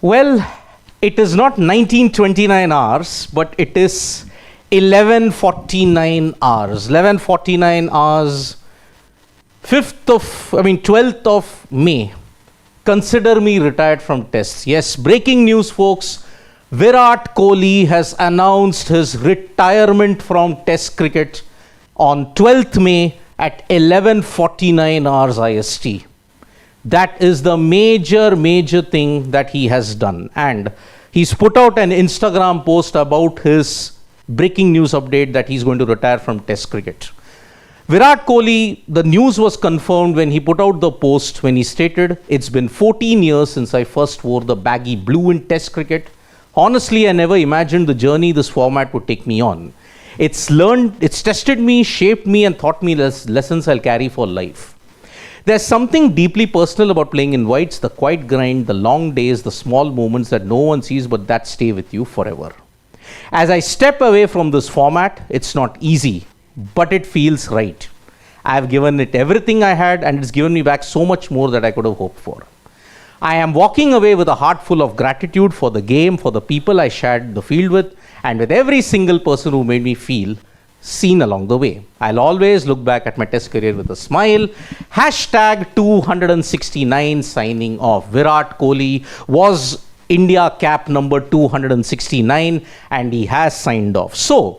Well, it is not 1929 hours, but it is 11:49 hours. 11:49 hours, 12th of May. Consider me retired from tests. Yes, breaking news, folks. Virat Kohli has announced his retirement from test cricket on 12th May at 11:49 hours IST. That is the major thing that he has done. And he's put out an Instagram post about his breaking news update that he's going to retire from test cricket. Virat Kohli, the news was confirmed when he put out the post when he stated, "It's been 14 years since I first wore the baggy blue in test cricket. Honestly, I never imagined the journey this format would take me on. It's tested me, shaped me, and taught me lessons I'll carry for life. There's something deeply personal about playing in whites, the quiet grind, the long days, the small moments that no one sees but that stay with you forever. As I step away from this format, it's not easy, but it feels right. I've given it everything I had, and it's given me back so much more that I could have hoped for. I am walking away with a heart full of gratitude for the game, for the people I shared the field with, and with every single person who made me feel seen along the way. I'll always look back at my test career with a smile. Hashtag 269 signing off." Virat Kohli was India cap number 269, and he has signed off. So,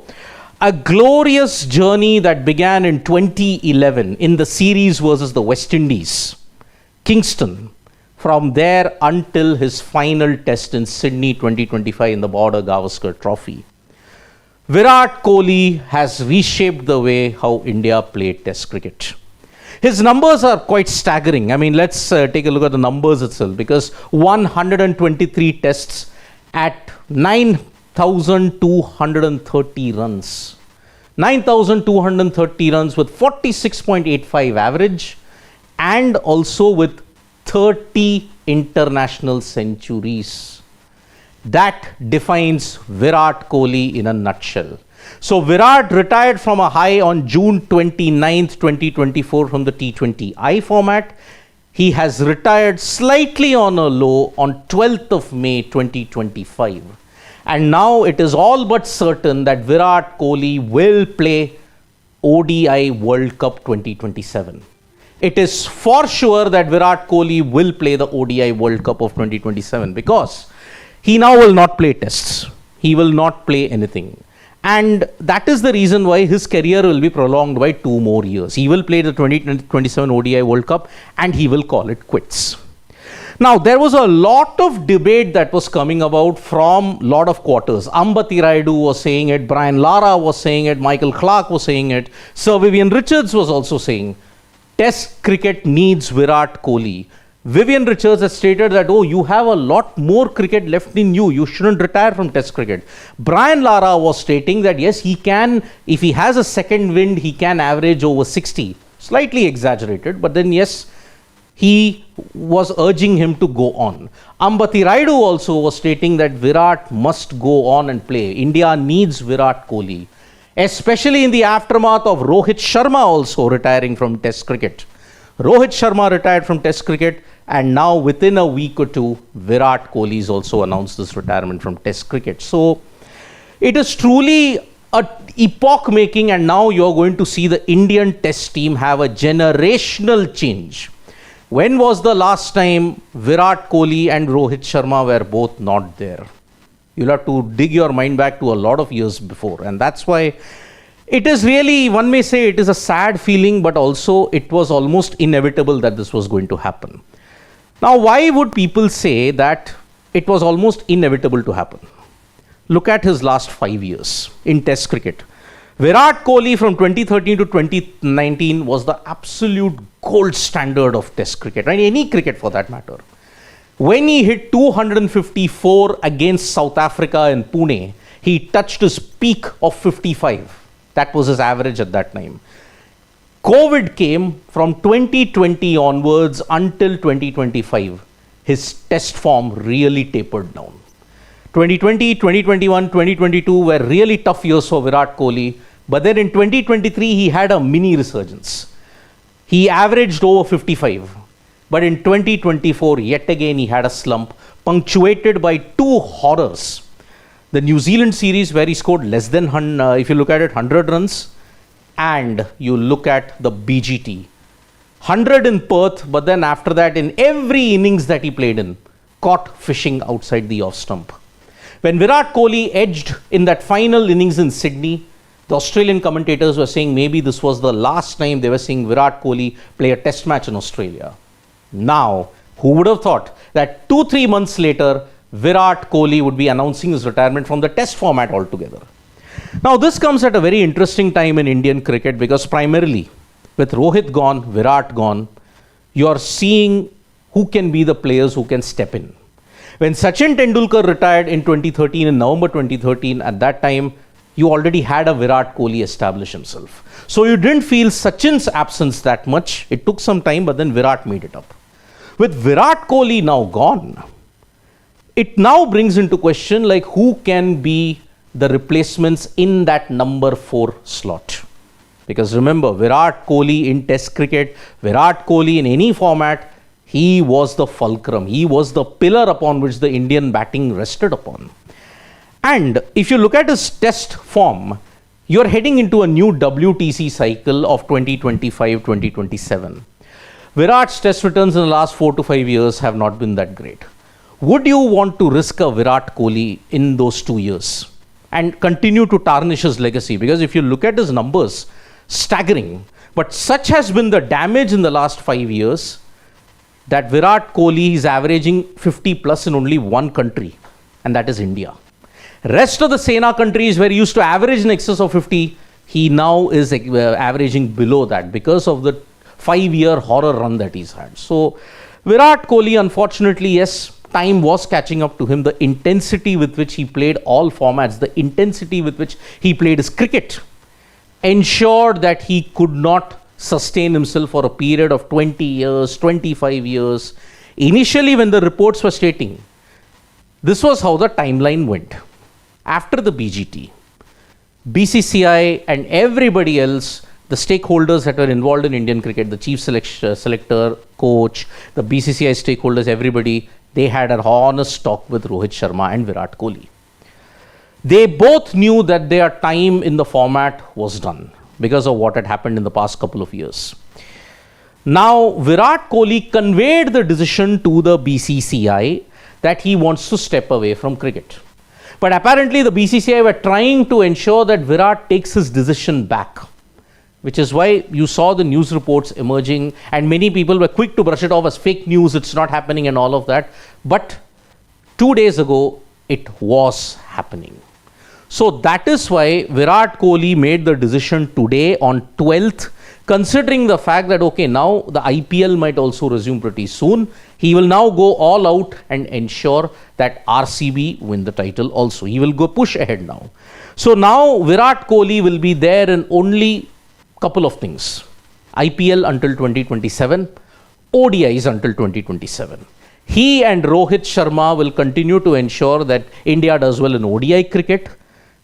a glorious journey that began in 2011 in the series versus the West Indies, Kingston. From there until his final test in Sydney 2025 in the Border Gavaskar Trophy. Virat Kohli has reshaped the way how India played test cricket. His numbers are quite staggering. Let's take a look at the numbers itself, because 123 tests at 9,230 runs. 9,230 runs with 46.85 average, and also with 30 international centuries. That defines Virat Kohli in a nutshell. So Virat retired from a high on June 29th, 2024 from the T20I format. He has retired slightly on a low on 12th of May 2025. And now it is all but certain that Virat Kohli will play ODI World Cup 2027. It is for sure that Virat Kohli will play the ODI World Cup of 2027, because he now will not play tests. He will not play anything. And that is the reason why his career will be prolonged by 2 more years. He will play the 2027 ODI World Cup, and he will call it quits. Now, there was a lot of debate that was coming about from a lot of quarters. Ambati Rayudu was saying it, Brian Lara was saying it, Michael Clarke was saying it, Sir Vivian Richards was also saying, Test cricket needs Virat Kohli. Vivian Richards has stated that, you have a lot more cricket left in you. You shouldn't retire from test cricket. Brian Lara was stating that, yes, he can, if he has a second wind, he can average over 60. Slightly exaggerated, but then, yes, he was urging him to go on. Ambati Rayudu also was stating that Virat must go on and play. India needs Virat Kohli, especially in the aftermath of Rohit Sharma also retiring from test cricket. Rohit Sharma retired from test cricket, and now within a week or two, Virat Kohli has also announced this retirement from test cricket. So it is truly an epoch making, and now you're going to see the Indian test team have a generational change. When was the last time Virat Kohli and Rohit Sharma were both not there? You'll have to dig your mind back to a lot of years before, and that's why it is really, one may say it is a sad feeling, but also it was almost inevitable that this was going to happen. Now, why would people say that it was almost inevitable to happen? Look at his last 5 years in test cricket. Virat Kohli from 2013 to 2019 was the absolute gold standard of test cricket, and any cricket for that matter. When he hit 254 against South Africa in Pune, he touched his peak of 55. That was his average at that time. COVID came from 2020 onwards until 2025. His test form really tapered down. 2020, 2021, 2022 were really tough years for Virat Kohli. But then in 2023, he had a mini resurgence. He averaged over 55. But in 2024, yet again, he had a slump, punctuated by two horrors. The New Zealand series where he scored less than, if you look at it, 100 runs, and you look at the BGT. 100 in Perth, but then after that, in every innings that he played in, caught fishing outside the off stump. When Virat Kohli edged in that final innings in Sydney, the Australian commentators were saying maybe this was the last time they were seeing Virat Kohli play a test match in Australia. Now, who would have thought that 2-3 months later, Virat Kohli would be announcing his retirement from the test format altogether. Now, this comes at a very interesting time in Indian cricket because primarily, with Rohit gone, Virat gone, you are seeing who can be the players who can step in. When Sachin Tendulkar retired in 2013, in November 2013, at that time, you already had a Virat Kohli establish himself. So you didn't feel Sachin's absence that much. It took some time, but then Virat made it up. With Virat Kohli now gone, it now brings into question like who can be the replacements in that number 4 slot. Because remember, Virat Kohli in Test cricket, Virat Kohli in any format, he was the fulcrum. He was the pillar upon which the Indian batting rested upon. And if you look at his Test form, you're heading into a new WTC cycle of 2025-2027. Virat's Test returns in the last 4 to 5 years have not been that great. Would you want to risk a Virat Kohli in those 2 years and continue to tarnish his legacy? Because if you look at his numbers, staggering. But such has been the damage in the last 5 years that Virat Kohli is averaging 50 plus in only one country, and that is India. Rest of the Sena countries where he used to average in excess of 50, he now is averaging below that because of the 5-year horror run that he's had. So Virat Kohli, unfortunately, yes, time was catching up to him. The intensity with which he played all formats, the intensity with which he played his cricket ensured that he could not sustain himself for a period of 20 years, 25 years. Initially, when the reports were stating, this was how the timeline went. After the BGT, BCCI and everybody else, the stakeholders that were involved in Indian cricket, the chief selector, coach, the BCCI stakeholders, everybody, they had an honest talk with Rohit Sharma and Virat Kohli. They both knew that their time in the format was done because of what had happened in the past couple of years. Now, Virat Kohli conveyed the decision to the BCCI that he wants to step away from cricket. But apparently the BCCI were trying to ensure that Virat takes his decision back, which is why you saw the news reports emerging and many people were quick to brush it off as fake news, it's not happening and all of that. But 2 days ago, it was happening. So that is why Virat Kohli made the decision today on 12th, considering the fact that, okay, now the IPL might also resume pretty soon. He will now go all out and ensure that RCB win the title also. He will go push ahead now. So now Virat Kohli will be there in only couple of things. IPL until 2027, ODIs until 2027. He and Rohit Sharma will continue to ensure that India does well in ODI cricket.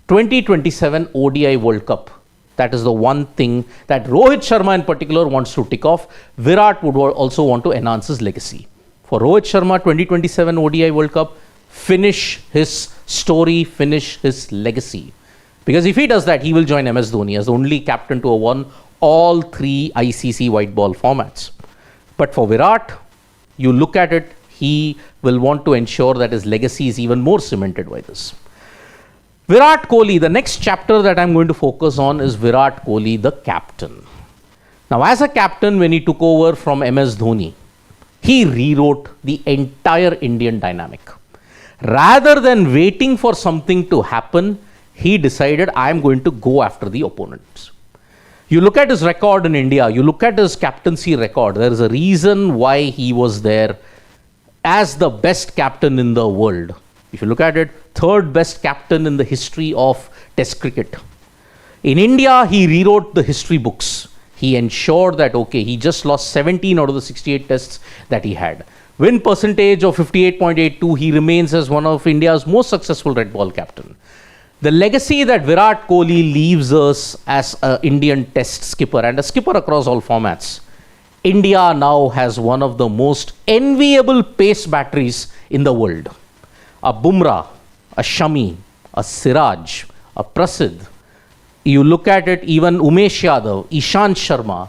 2027 ODI World Cup. That is the one thing that Rohit Sharma in particular wants to tick off. Virat would also want to enhance his legacy. For Rohit Sharma, 2027 ODI World Cup, finish his story, finish his legacy. Because if he does that, he will join MS Dhoni as the only captain to have won all 3 ICC white ball formats. But for Virat, you look at it, he will want to ensure that his legacy is even more cemented by this. Virat Kohli, the next chapter that I'm going to focus on is Virat Kohli, the captain. Now, as a captain, when he took over from MS Dhoni, he rewrote the entire Indian dynamic. Rather than waiting for something to happen, he decided, I'm going to go after the opponents. You look at his record in India, you look at his captaincy record, there is a reason why he was there as the best captain in the world. If you look at it, 3rd best captain in the history of Test cricket. In India, he rewrote the history books. He ensured that, okay, he just lost 17 out of the 68 tests that he had. Win percentage of 58.82, he remains as one of India's most successful red ball captain. The legacy that Virat Kohli leaves us as an Indian Test skipper and a skipper across all formats, India now has one of the most enviable pace batteries in the world. a Bumrah, a Shami, a Siraj, a Prasidh, you look at it, even Umesh Yadav, Ishant Sharma,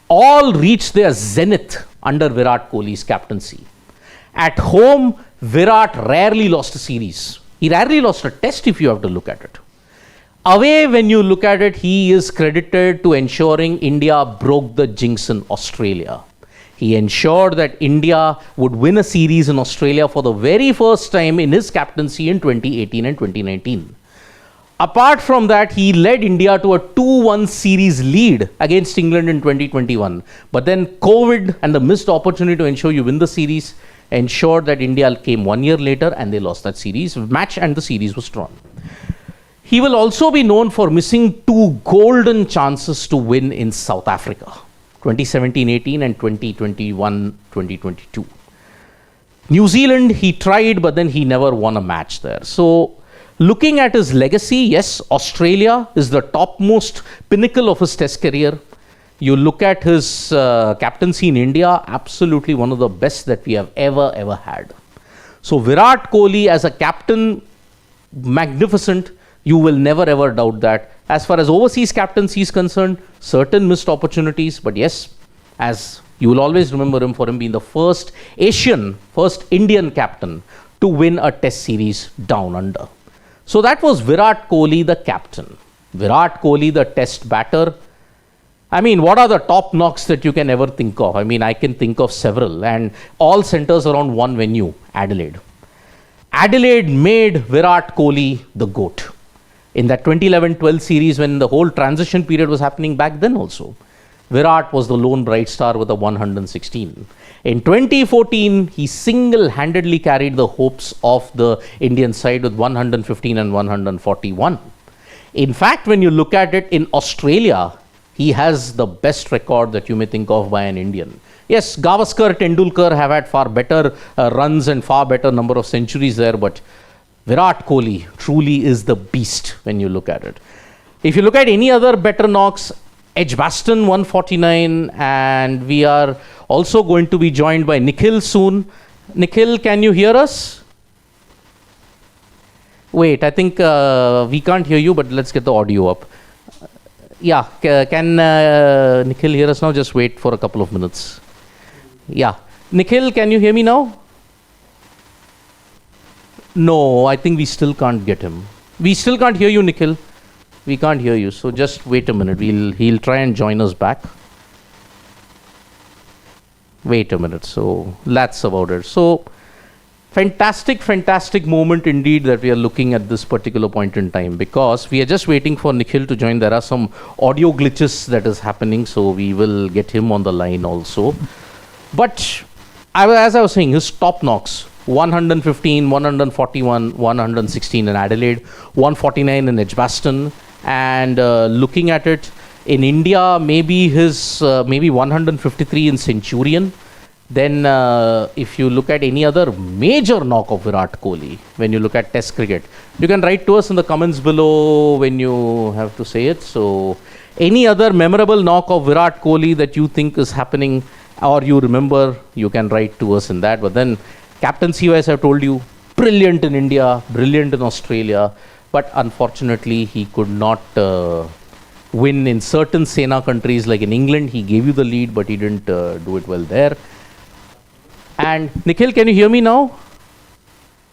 all reached their zenith under Virat Kohli's captaincy. At home, Virat rarely lost a series. He rarely lost a test if you have to look at it. Away, when you look at it, he is credited to ensuring India broke the jinx in Australia. He ensured that India would win a series in Australia for the very first time in his captaincy in 2018 and 2019. Apart from that, he led India to a 2-1 series lead against England in 2021. But then COVID and the missed opportunity to ensure you win the series ensured that India came 1 year later and they lost that series match and the series was drawn. He will also be known for missing 2 golden chances to win in South Africa, 2017-18 and 2021-2022. New Zealand, he tried, but then he never won a match there. So, looking at his legacy, yes, Australia is the topmost pinnacle of his test career. You look at his captaincy in India, absolutely one of the best that we have ever had. So Virat Kohli as a captain, magnificent. You will never ever doubt that. As far as overseas captaincy is concerned, certain missed opportunities, but yes, as you will always remember him for him being the first Indian captain to win a test series down under. So that was Virat Kohli, the captain. Virat Kohli, the test batter. I mean, what are the top knocks that you can ever think of? I mean, I can think of several, and all centers around one venue, Adelaide. Adelaide made Virat Kohli the GOAT. In that 2011-12 series, when the whole transition period was happening back then also, Virat was the lone bright star with a 116. In 2014, he single-handedly carried the hopes of the Indian side with 115 and 141. In fact, when you look at it in Australia, he has the best record that you may think of by an Indian. Yes, Gavaskar, Tendulkar have had far better runs and far better number of centuries there, but Virat Kohli truly is the beast when you look at it. If you look at any other better knocks, Edgbaston 149, and we are also going to be joined by Nikhil soon. Nikhil, can you hear us? Wait, I think we can't hear you, but let's get the audio up. Yeah, can Nikhil hear us now? Just wait for a couple of minutes. Yeah. Nikhil, can you hear me now? No, I think we still can't get him. We still can't hear you, Nikhil. We can't hear you. So just wait a minute. He'll try and join us back. Wait a minute. So that's about it. So fantastic moment indeed that we are looking at this particular point in time, because we are just waiting for Nikhil to join. There are some audio glitches that is happening, so we will get him on the line also. But as I was saying, his top knocks: 115, 141, 116 in Adelaide, 149 in Edgbaston, and looking at it in India, maybe his maybe 153 in Centurion. Then if you look at any other major knock of Virat Kohli, when you look at Test cricket, you can write to us in the comments below when you have to say it. So any other memorable knock of Virat Kohli that you think is happening or you remember, you can write to us in that. But then captaincy wise, I've told you, brilliant in India, brilliant in Australia, but unfortunately he could not win in certain Sena countries. Like in England, he gave you the lead, but he didn't do it well there. And Nikhil, can you hear me now?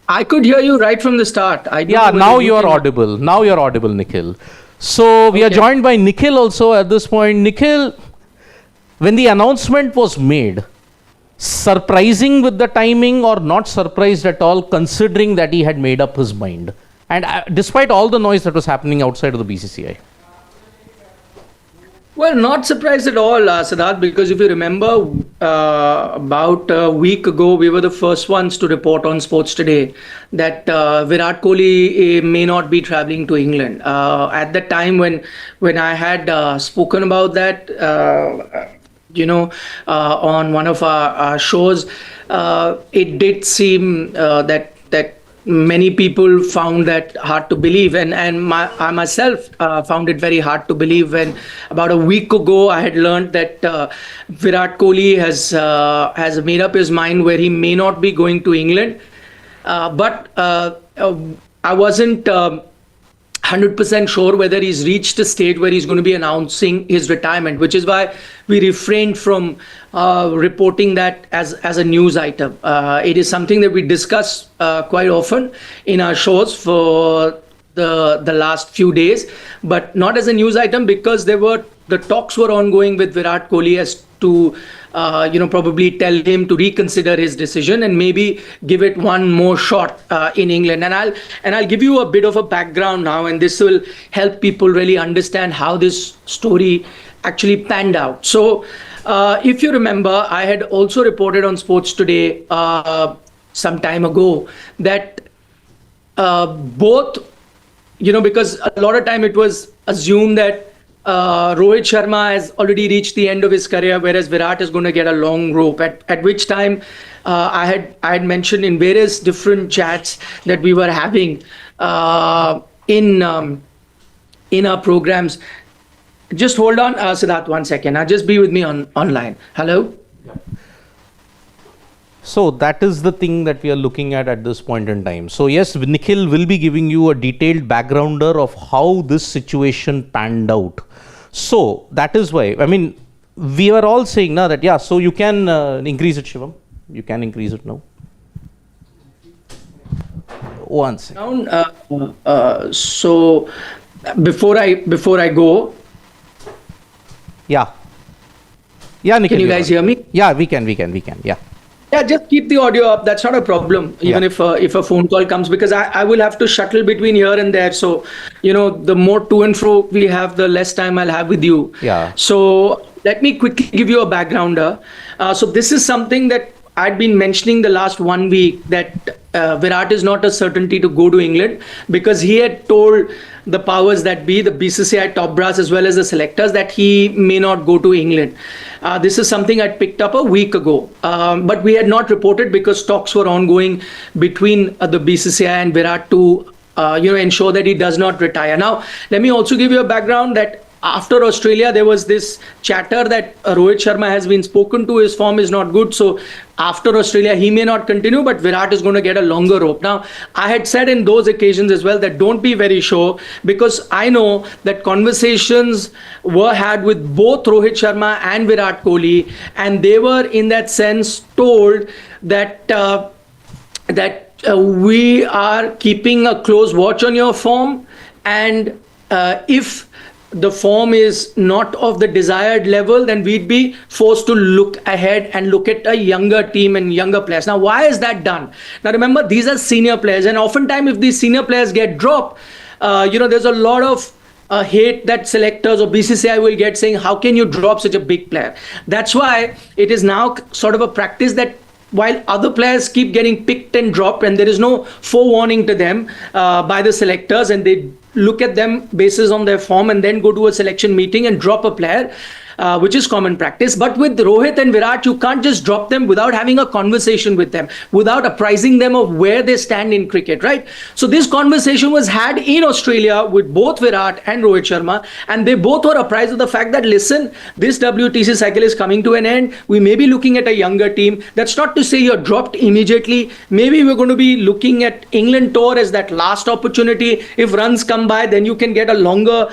I could hear you right from the start. Now you are audible. Now you're audible, Nikhil. So we are joined by Nikhil also at this point. Nikhil, when the announcement was made, surprising with the timing or not surprised at all, considering that he had made up his mind? And despite all the noise that was happening outside of the BCCI. Well, not surprised at all, Siddharth, because if you remember, about a week ago, we were the first ones to report on Sports Today that Virat Kohli may not be traveling to England. At the time when I had spoken about that, on one of our shows, it did seem that many people found that hard to believe, and I myself found it very hard to believe when about a week ago I had learned that Virat Kohli has made up his mind where he may not be going to England. But I wasn't 100% sure whether he's reached a stage where he's going to be announcing his retirement, which is why we refrained from reporting that as a news item. It is something that we discuss quite often in our shows for the last few days, but not as a news item, because the talks were ongoing with Virat Kohli as to probably tell him to reconsider his decision and maybe give it one more shot in England. And I'll give you a bit of a background now, and this will help people really understand how this story actually panned out. So if you remember, I had also reported on Sports Today some time ago that both, because a lot of time it was assumed that Rohit Sharma has already reached the end of his career, whereas Virat is going to get a long rope. At which time I had mentioned in various different chats that we were having in our programs. Just hold on, Siddharth, 1 second. Just be with me online. Hello. So that is the thing that we are looking at this point in time. So yes, Nikhil will be giving you a detailed backgrounder of how this situation panned out. So that is why, we were all saying now that, yeah, so you can increase it, Shivam. You can increase it now. 1 second. So before I go. Yeah. Yeah, Nikhil. Can you guys hear me? Yeah, we can. Yeah. Yeah, just keep the audio up. That's not a problem, even if a phone call comes, because I will have to shuttle between here and there. So, the more to and fro we have, the less time I'll have with you. Yeah. So let me quickly give you a backgrounder. So this is something that I'd been mentioning the last 1 week, that Virat is not a certainty to go to England, because he had told the powers that be, the BCCI top brass as well as the selectors, that he may not go to England. This is something I'd picked up a week ago, but we had not reported because talks were ongoing between the BCCI and Virat to ensure that he does not retire. Now, let me also give you a background that after Australia, there was this chatter that Rohit Sharma has been spoken to, his form is not good. So after Australia, he may not continue, but Virat is going to get a longer rope. Now, I had said in those occasions as well that don't be very sure, because I know that conversations were had with both Rohit Sharma and Virat Kohli, and they were in that sense told that we are keeping a close watch on your form, and if the form is not of the desired level, then we'd be forced to look ahead and look at a younger team and younger players. Now, why is that done? Now, remember, these are senior players, and oftentimes if these senior players get dropped, there's a lot of hate that selectors or BCCI will get, saying, how can you drop such a big player? That's why it is now sort of a practice that while other players keep getting picked and dropped, and there is no forewarning to them by the selectors, and they look at them basis on their form and then go to a selection meeting and drop a player, which is common practice. But with Rohit and Virat, you can't just drop them without having a conversation with them, without apprising them of where they stand in cricket, right? So this conversation was had in Australia with both Virat and Rohit Sharma, and they both were apprised of the fact that, listen, this WTC cycle is coming to an end. We may be looking at a younger team. That's not to say you're dropped immediately. Maybe we're going to be looking at England tour as that last opportunity. If runs come by, then you can get a longer,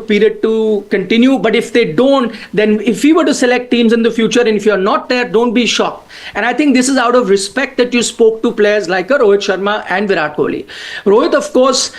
period to continue. But if they don't, then if we were to select teams in the future, and if you're not there, don't be shocked. And I think this is out of respect that you spoke to players like Rohit Sharma and Virat Kohli. Rohit, of course,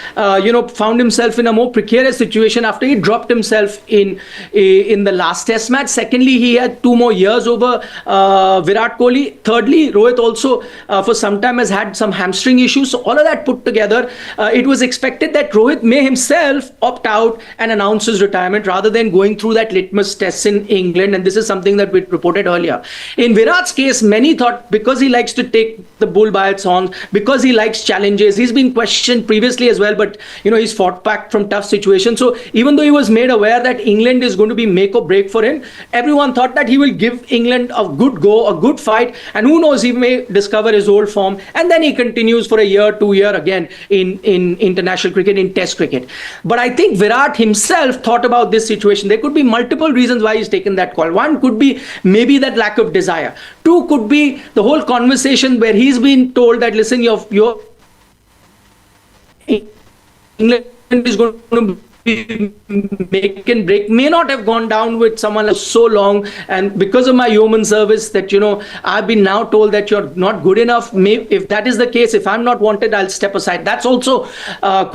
found himself in a more precarious situation after he dropped himself in the last test match. Secondly, he had 2 more years over Virat Kohli. Thirdly, Rohit also for some time has had some hamstring issues. So all of that put together, it was expected that Rohit may himself opt out and announce his retirement rather than going through that litmus tests in England, and this is something that we reported earlier. In Virat's case, many thought because he likes to take the bull by its horns, because he likes challenges, he's been questioned previously as well, but he's fought back from tough situations. So even though he was made aware that England is going to be make or break for him, everyone thought that he will give England a good go, a good fight, and who knows, he may discover his old form, and then he continues for a year, 2 years again in international cricket, in test cricket. But I think Virat himself thought about this situation. There could be multiple reasons why he's taken that call. One could be maybe that lack of desire. Two could be the whole conversation where he's been told that, listen, your England is going to be make and break, may not have gone down with someone else so long, and because of my yeoman service that I've been now told that you're not good enough. If that is the case, if I'm not wanted, I'll step aside. That's also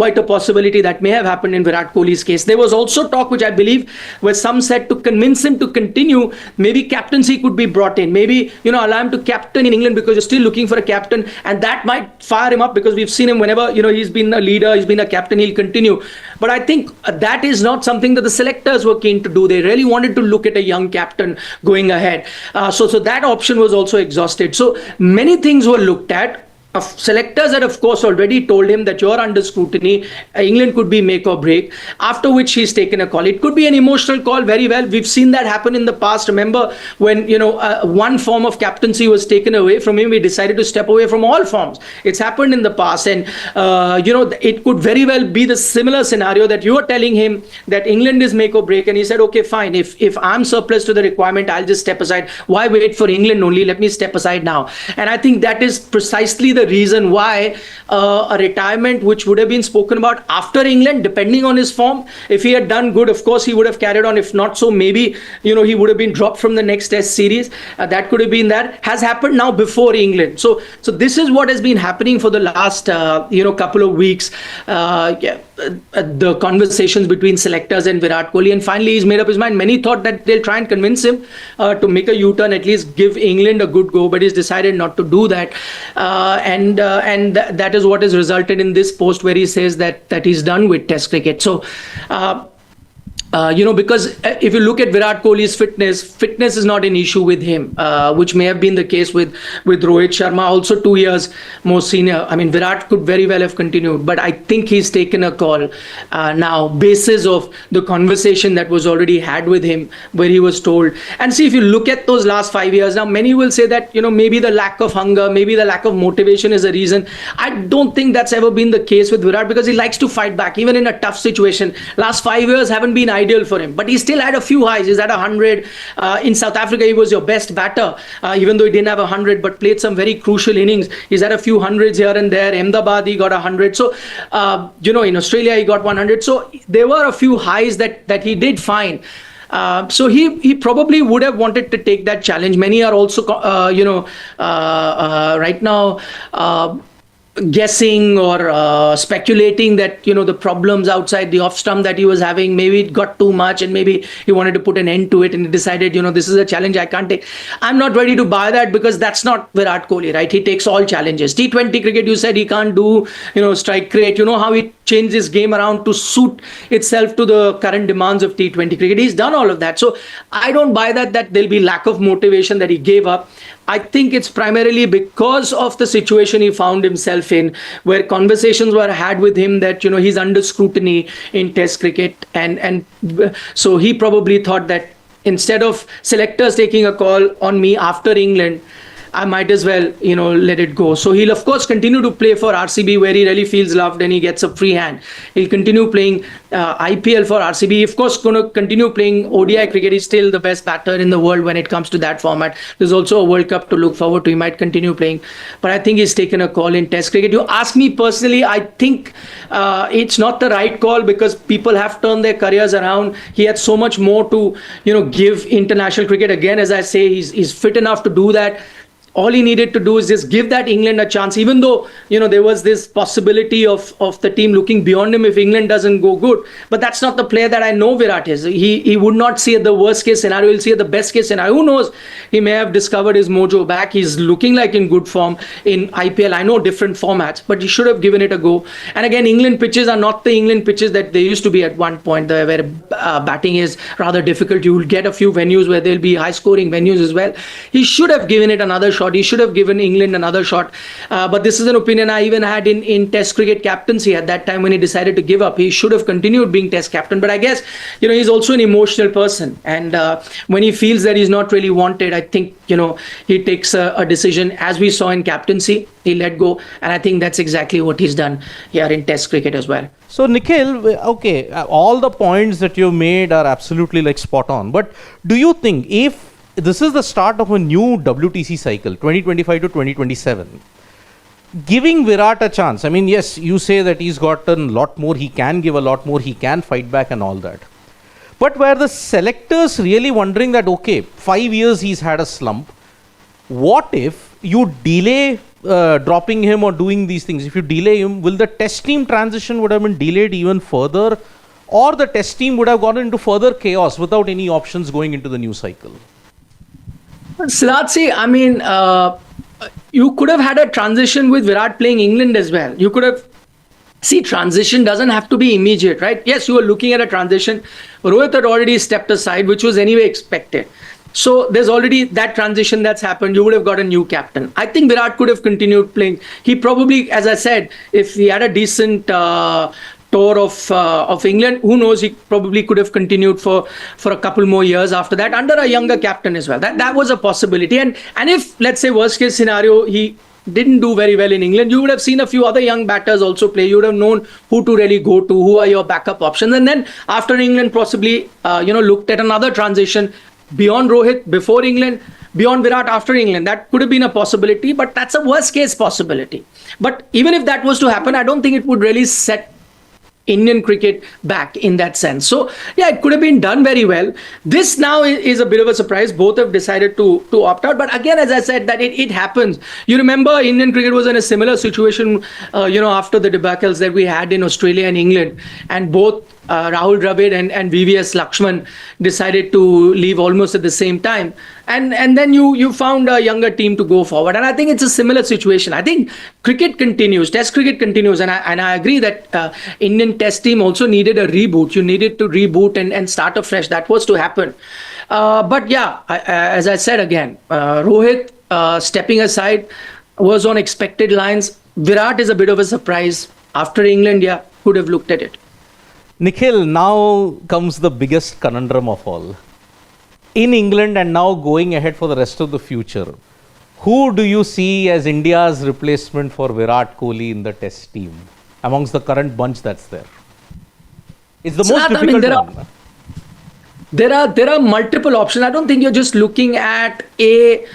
quite a possibility that may have happened in Virat Kohli's case. There was also talk, which I believe, where some said to convince him to continue, maybe captaincy could be brought in, maybe allow him to captain in England because you're still looking for a captain, and that might fire him up, because we've seen him whenever he's been a leader, he's been a captain, he'll continue. But I think that is not something that the selectors were keen to do. They really wanted to look at a young captain going ahead. So that option was also exhausted. So many things were looked at. Selectors had, of course, already told him that you're under scrutiny. England could be make or break, after which he's taken a call. It could be an emotional call, very well. We've seen that happen in the past. Remember when, one form of captaincy was taken away from him, he decided to step away from all forms. It's happened in the past. And, it could very well be the similar scenario that you are telling him that England is make or break. And he said, okay, fine. If I'm surplus to the requirement, I'll just step aside. Why wait for England only? Let me step aside now. And I think that is precisely the reason why a retirement which would have been spoken about after England, depending on his form, if he had done good, of course he would have carried on. If not, so maybe he would have been dropped from the next test series. That could have been that. Has happened now before England. So this is what has been happening for the last couple of weeks. The conversations between selectors and Virat Kohli, and finally he's made up his mind. Many thought that they'll try and convince him to make a U-turn, at least give England a good go, but he's decided not to do that. And that is what has resulted in this post where he says that he's done with Test cricket. So because if you look at Virat Kohli's fitness is not an issue with him, which may have been the case with Rohit Sharma, also 2 years more senior. I mean, Virat could very well have continued, but I think he's taken a call now, basis of the conversation that was already had with him, where he was told. And see, if you look at those last 5 years, now many will say that, maybe the lack of hunger, maybe the lack of motivation is a reason. I don't think that's ever been the case with Virat, because he likes to fight back, even in a tough situation. Last 5 years haven't been ideal for him, but he still had a few highs. He's had 100 in South Africa. He was your best batter, even though he didn't have 100, but played some very crucial innings. He's had a few hundreds here and there. Ahmedabad, he got 100. So in Australia he got 100. So there were a few highs that he did find. So he probably would have wanted to take that challenge. Many are also right now guessing or speculating that the problems outside the off stump that he was having, maybe it got too much and maybe he wanted to put an end to it, and he decided this is a challenge I can't take. I'm not ready to buy that, because that's not Virat Kohli, right? He takes all challenges. T20 cricket, you said he can't do strike rate. How he changed his game around to suit itself to the current demands of T20 cricket. He's done all of that. So I don't buy that there'll be lack of motivation, that he gave up. I think it's primarily because of the situation he found himself in, where conversations were had with him that he's under scrutiny in Test cricket, and so he probably thought that instead of selectors taking a call on me after England, I might as well, let it go. So he'll, of course, continue to play for RCB, where he really feels loved and he gets a free hand. He'll continue playing IPL for RCB. Of course, going to continue playing ODI cricket. He's still the best batter in the world when it comes to that format. There's also a World Cup to look forward to. He might continue playing. But I think he's taken a call in Test cricket. You ask me personally, I think it's not the right call, because people have turned their careers around. He had so much more to, give international cricket. Again, as I say, he's fit enough to do that. All he needed to do is just give that England a chance, even though, there was this possibility of the team looking beyond him if England doesn't go good. But that's not the player that I know Virat is. He would not see at the worst case scenario. He'll see at the best case scenario. Who knows? He may have discovered his mojo back. He's looking like in good form in IPL. I know different formats, but he should have given it a go. And again, England pitches are not the England pitches that they used to be at one point, where batting is rather difficult. You will get a few venues where there'll be high scoring venues as well. He should have given it another shot. shot. He should have given England another shot. But this is an opinion I even had in Test cricket captaincy at that time when he decided to give up. He should have continued being Test captain. But I guess, he's also an emotional person. And when he feels that he's not really wanted, I think, he takes a decision. As we saw in captaincy, he let go. And I think that's exactly what he's done here in Test cricket as well. So, Nikhil, okay, all the points that you made are absolutely like spot on. But do you think if this is the start of a new WTC cycle, 2025 to 2027, giving Virat a chance, I mean, yes, you say that he's gotten a lot more, he can give a lot more, he can fight back and all that. But were the selectors really wondering that, okay, 5 years he's had a slump, what if you delay dropping him or doing these things? If you delay him, will the test team transition would have been delayed even further, or the test team would have gone into further chaos without any options going into the new cycle? Siddharth, I mean, you could have had a transition with Virat playing England as well. You could have... See, transition doesn't have to be immediate, right? Yes, you were looking at a transition. Rohit had already stepped aside, which was anyway expected. So there's already that transition that's happened. You would have got a new captain. I think Virat could have continued playing. He probably, as I said, if he had a decent tour of England, who knows, he probably could have continued for a couple more years after that under a younger captain as well. That was a possibility. And if, let's say, worst case scenario, he didn't do very well in England, you would have seen a few other young batters also play. You would have known who to really go to, who are your backup options. And then after England, possibly, looked at another transition beyond Rohit, before England, beyond Virat, after England. That could have been a possibility, but that's a worst case possibility. But even if that was to happen, I don't think it would really set Indian cricket back in that sense. So yeah, it could have been done very well. This now is a bit of a surprise. Both have decided to opt out. But again, as I said, that it happens. You remember Indian cricket was in a similar situation, after the debacles that we had in Australia and England. And both Rahul Dravid and VVS Lakshman decided to leave almost at the same time. And then you found a younger team to go forward. And I think it's a similar situation. I think cricket continues, Test cricket continues. And I agree that Indian Test team also needed a reboot. You needed to reboot and start afresh. That was to happen. But yeah, as I said again, Rohit stepping aside was on expected lines. Virat is a bit of a surprise. After England, yeah, could have looked at it. Nikhil, now comes the biggest conundrum of all. In England and now going ahead for the rest of the future, who do you see as India's replacement for Virat Kohli in the Test team amongst the current bunch that's there? It's the most difficult one. There are multiple options. I don't think you're just looking at a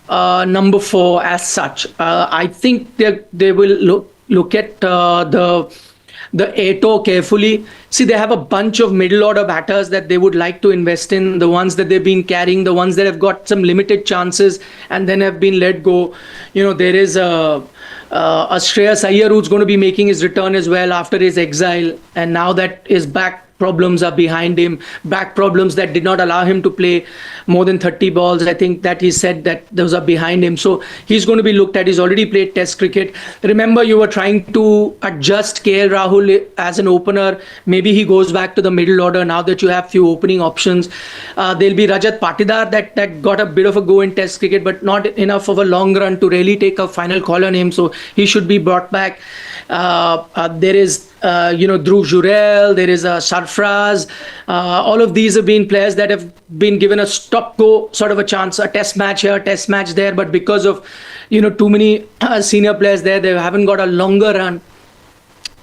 number 4 as such. I think they will look at the A tour carefully. See, they have a bunch of middle order batters that they would like to invest in, the ones that they've been carrying, the ones that have got some limited chances and then have been let go. There is a Shreyas Iyer who's going to be making his return as well after his exile, and now that his back problems are behind him, back problems that did not allow him to play more than 30 balls. I think that he said that those are behind him. So he's going to be looked at. He's already played Test cricket. Remember, you were trying to adjust KL Rahul as an opener. Maybe he goes back to the middle order now that you have few opening options. There'll be Rajat Patidar that got a bit of a go in Test cricket, but not enough of a long run to really take a final call on him. So he should be brought back. There is Dhruv Jurel, there is Sarfraz. All of these have been players that have been given a stop-go sort of a chance, a test match here, test match there, but because of too many senior players there, they haven't got a longer run,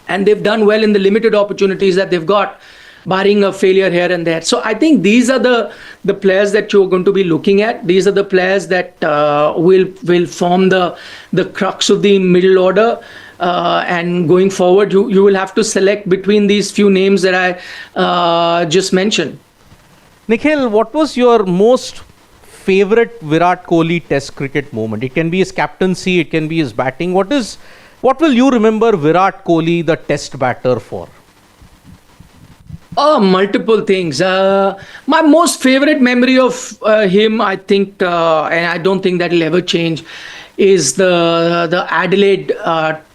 and they've done well in the limited opportunities that they've got, barring a failure here and there. So I think these are the players that you're going to be looking at. These are the players that will form the crux of the middle order. And going forward, you will have to select between these few names that I just mentioned. Nikhil, what was your most favorite Virat Kohli Test cricket moment? It can be his captaincy, it can be his batting. What will you remember Virat Kohli, the Test batter, for? Oh, multiple things. My most favorite memory of him, I think, and I don't think that will ever change, is the Adelaide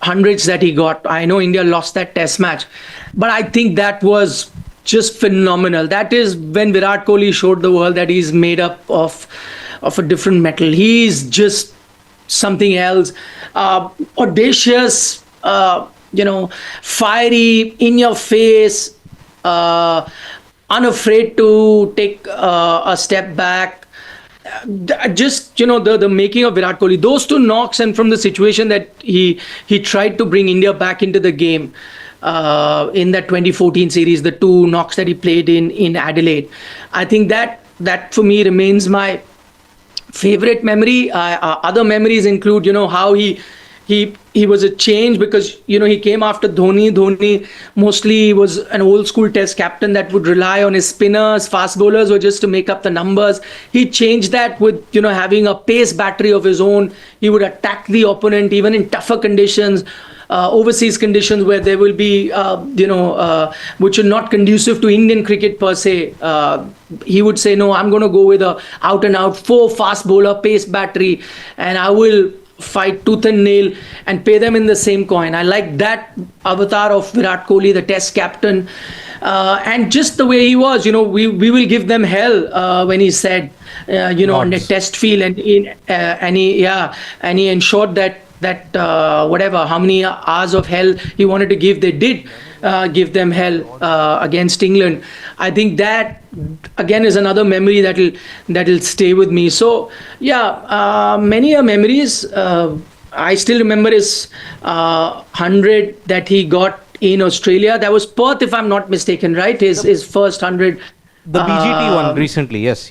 hundreds that he got. I know India lost that Test match, but I think that was just phenomenal. That is when Virat Kohli showed the world that he's made up of a different metal. He's just something else. Audacious, fiery, in your face, uh, unafraid to take a step back. Just the making of Virat Kohli, those two knocks, and from the situation that he tried to bring India back into the game in that 2014 series, the two knocks that he played in Adelaide. I think that for me remains my favorite memory. Other memories include, how he was a change, because he came after Dhoni. Dhoni mostly was an old school test captain that would rely on his spinners, fast bowlers, or just to make up the numbers. He changed that with having a pace battery of his own. He would attack the opponent even in tougher conditions. Overseas conditions where there will be, which are not conducive to Indian cricket per se. He would say, no, I'm going to go with a out and out 4 fast bowler pace battery, and I will fight tooth and nail and pay them in the same coin. I like that avatar of Virat Kohli, the test captain. And just the way he was, we will give them hell when he said, on the test field, and he ensured that whatever, how many hours of hell he wanted to give, they did give them hell against England. I think that again is another memory that'll stay with me. So many memories. I still remember his 100 that he got in Australia. That was Perth, if I'm not mistaken, right? His first 100. The BGT one recently, yes.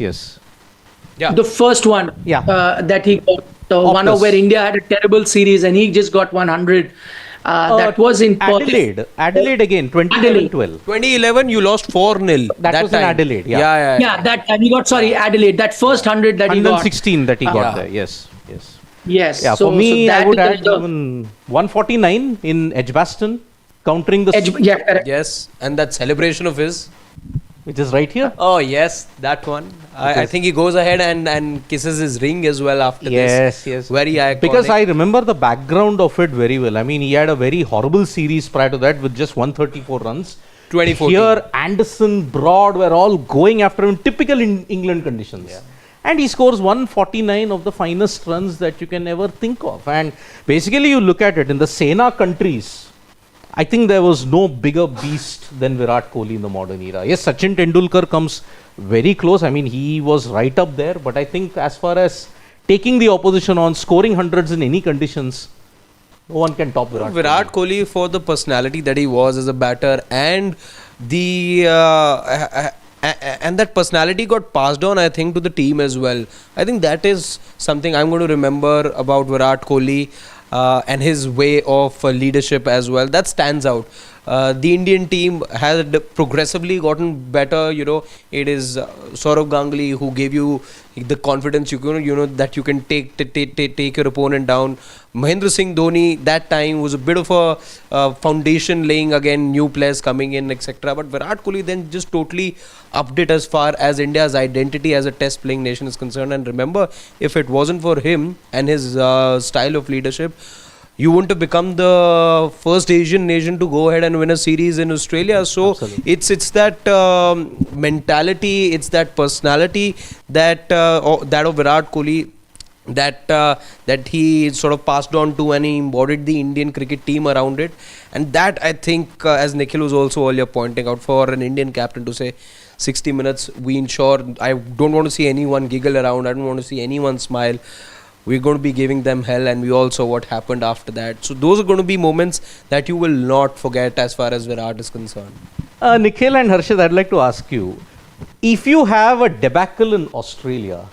Yeah. The first one that he got. One of where India had a terrible series and he just got 100. That was in Adelaide again, 2011-12. 2011, you lost 4-0. That was time. in Adelaide, Yeah, that time he got, Adelaide. That first 100 that he got. 116 that he got there, yes. Yes. Yeah, so, for me, so I would add even 149 in Edgbaston, countering the... correct. Yes, and that celebration of his... Which is right here. Oh, yes, that one. I think he goes ahead and kisses his ring as well after this. Yes. Very iconic. Because I remember the background of it very well. I mean, he had a very horrible series prior to that with just 134 runs. 2014. Here, Anderson, Broad were all going after him, typical in England conditions. Yeah. And he scores 149 of the finest runs that you can ever think of. And basically, you look at it, in the Sena countries, I think there was no bigger beast than Virat Kohli in the modern era. Yes, Sachin Tendulkar comes very close. I mean, he was right up there. But I think as far as taking the opposition on, scoring hundreds in any conditions, no one can top Virat Kohli for the personality that he was as a batter, and the and that personality got passed on, I think, to the team as well. I think that is something I'm going to remember about Virat Kohli. And his way of leadership as well, that stands out. The Indian team has progressively gotten better. It is Saurav Ganguly who gave you the confidence that you can take your opponent down. Mahendra Singh Dhoni that time was a bit of a foundation laying again, new players coming in, etc. But Virat Kohli then just totally upped it as far as India's identity as a test playing nation is concerned. And remember, if it wasn't for him and his style of leadership, you wouldn't have become the first Asian nation to go ahead and win a series in Australia. So it's that mentality, it's that personality that of Virat Kohli that he sort of passed on to, and he embodied the Indian cricket team around it. And that, I think, as Nikhil was also earlier pointing out, for an Indian captain to say 60 minutes, we ensure, I don't want to see anyone giggle around, I don't want to see anyone smile. We're going to be giving them hell, and we all saw what happened after that. So those are going to be moments that you will not forget as far as Virat is concerned. Nikhil and Harshad, I'd like to ask you, if you have a debacle in Australia,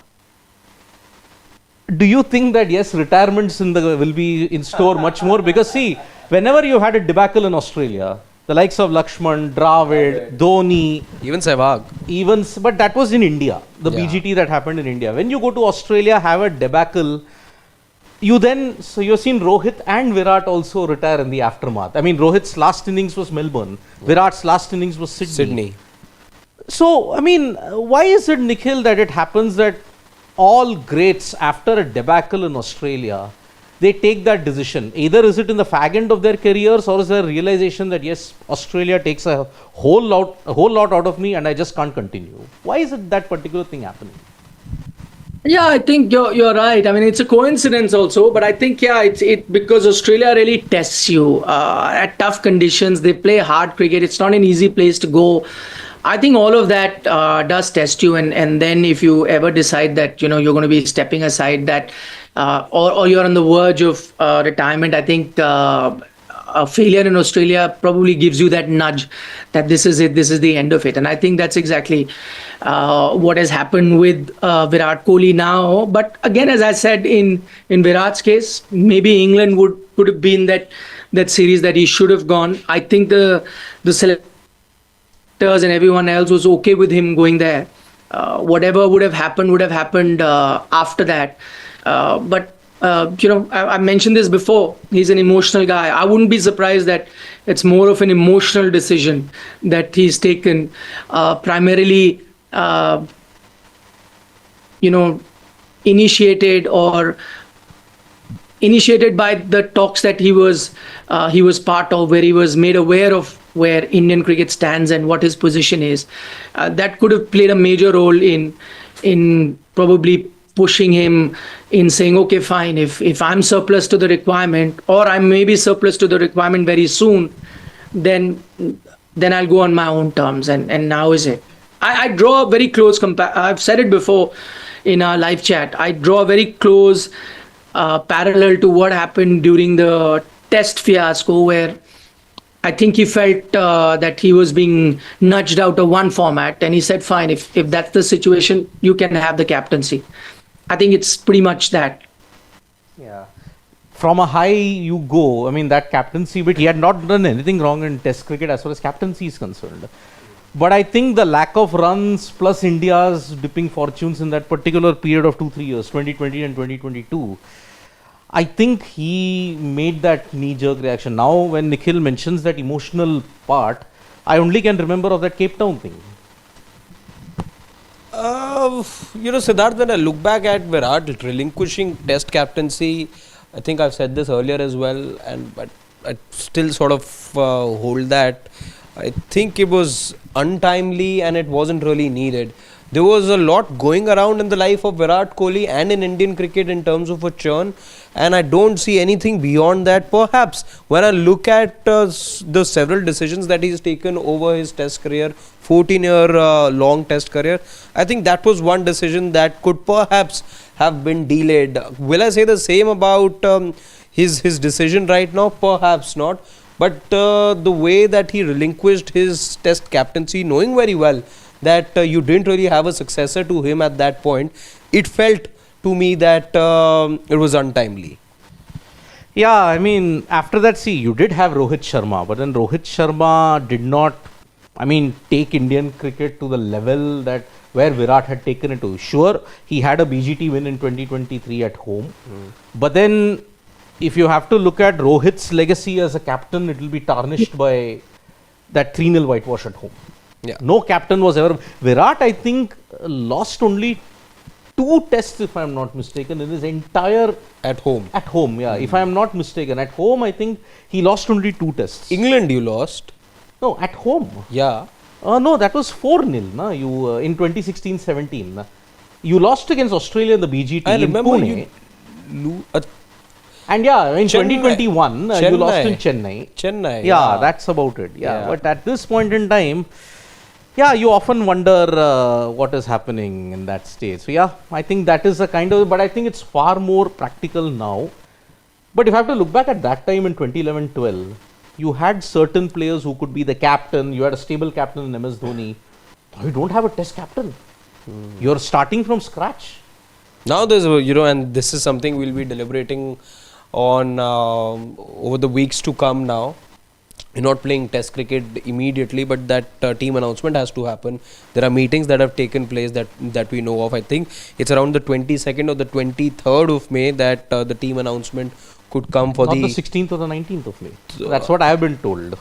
do you think that yes, retirements will be in store much more? Because see, whenever you had a debacle in Australia, the likes of Lakshman, Dravid, Dhoni, even Sehwag, but that was in India, the BGT that happened in India. When you go to Australia, have a debacle, you've seen Rohit and Virat also retire in the aftermath. I mean, Rohit's last innings was Melbourne, Virat's last innings was Sydney. So, I mean, why is it, Nikhil, that it happens that all greats, after a debacle in Australia, they take that decision? Either is it in the fag end of their careers, or is there a realization that yes, Australia takes a whole lot out of me and I just can't continue? Why is it that particular thing happening? Yeah, I think you're right. I mean, it's a coincidence also, but I think yeah, it because Australia really tests you at tough conditions. They play hard cricket. It's not an easy place to go. I think all of that does test you, and then if you ever decide that you're going to be stepping aside that, or you're on the verge of retirement, I think a failure in Australia probably gives you that nudge that this is it, this is the end of it. And I think that's exactly what has happened with Virat Kohli now. But again, as I said, in Virat's case, maybe England would have been that series that he should have gone. I think the selectors and everyone else was okay with him going there. Whatever would have happened after that. But I mentioned this before. He's an emotional guy. I wouldn't be surprised that it's more of an emotional decision that he's taken, primarily, you know, initiated or initiated by the talks that he was part of, where he was made aware of where Indian cricket stands and what his position is. That could have played a major role in probably pushing him in saying, okay, fine, if I'm surplus to the requirement, or I may be surplus to the requirement very soon, then I'll go on my own terms. And now is it. I draw a very close I've said it before in our live chat. I draw a very close parallel to what happened during the test fiasco, where I think he felt that he was being nudged out of one format, and he said, fine, if that's the situation, you can have the captaincy. I think it's pretty much that. Yeah. From a high you go. I mean, that captaincy bit, he had not done anything wrong in test cricket as far as captaincy is concerned. But I think the lack of runs plus India's dipping fortunes in that particular period of 2-3 years, 2020 and 2022, I think he made that knee-jerk reaction. Now, when Nikhil mentions that emotional part, I only can remember of that Cape Town thing. Siddharth, when I look back at Virat relinquishing test captaincy, I think I've said this earlier as well, but I still sort of hold that. I think it was untimely and it wasn't really needed. There was a lot going around in the life of Virat Kohli and in Indian cricket in terms of a churn, and I don't see anything beyond that. Perhaps when I look at the several decisions that he's taken over his test career, 14-year long test career, I think that was one decision that could perhaps have been delayed. Will I say the same about his decision right now? Perhaps not. But the way that he relinquished his test captaincy, knowing very well that you didn't really have a successor to him at that point, it felt to me that it was untimely. Yeah, I mean, after that, see, you did have Rohit Sharma, but then Rohit Sharma did not, take Indian cricket to the level that where Virat had taken it to. Sure, he had a BGT win in 2023 at home, but then if you have to look at Rohit's legacy as a captain, it will be tarnished by that 3-0 whitewash at home. Yeah. No captain was ever. Virat, I think, lost only 2 tests, if I am not mistaken, in his entire. At home. At home, yeah. If I am not mistaken. At home, I think he lost only 2 tests. England, you lost. No, at home. Yeah. No, that was 4-0. Na? You in 2016-17. Na? You lost against Australia in the BGT I in remember Pune. And yeah, in 2021, you lost in Chennai. Yeah, that's about it. Yeah. But at this point in time, yeah, you often wonder what is happening in that stage. So yeah, I think that is a kind of, but I think it's far more practical now. But if I have to look back at that time in 2011-12, you had certain players who could be the captain. You had a stable captain in MS Dhoni. Now you don't have a test captain. You're starting from scratch. Now there's, and this is something we'll be deliberating on over the weeks to come now. You're not playing test cricket immediately, but that team announcement has to happen. There are meetings that have taken place that we know of. I think it's around the 22nd or the 23rd of May that the team announcement could come for Not the 16th or the 19th of May. That's what I have been told.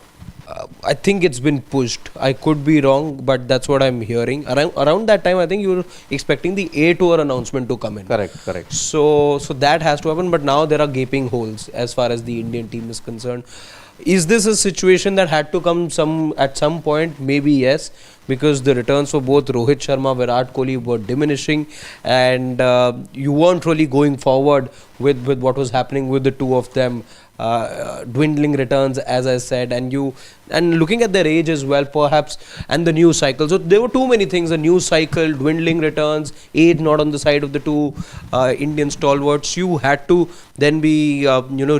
I think it's been pushed. I could be wrong, but that's what I'm hearing. Around that time, I think you were expecting the A tour announcement to come in. Correct. So that has to happen. But now there are gaping holes as far as the Indian team is concerned. Is this a situation that had to come at some point? Maybe yes, because the returns for both Rohit Sharma, Virat Kohli were diminishing, and you weren't really going forward with what was happening with the two of them. Dwindling returns, as I said, and looking at their age as well, perhaps, and the news cycle. So there were too many things: the news cycle, dwindling returns, age not on the side of the two Indian stalwarts. You had to then be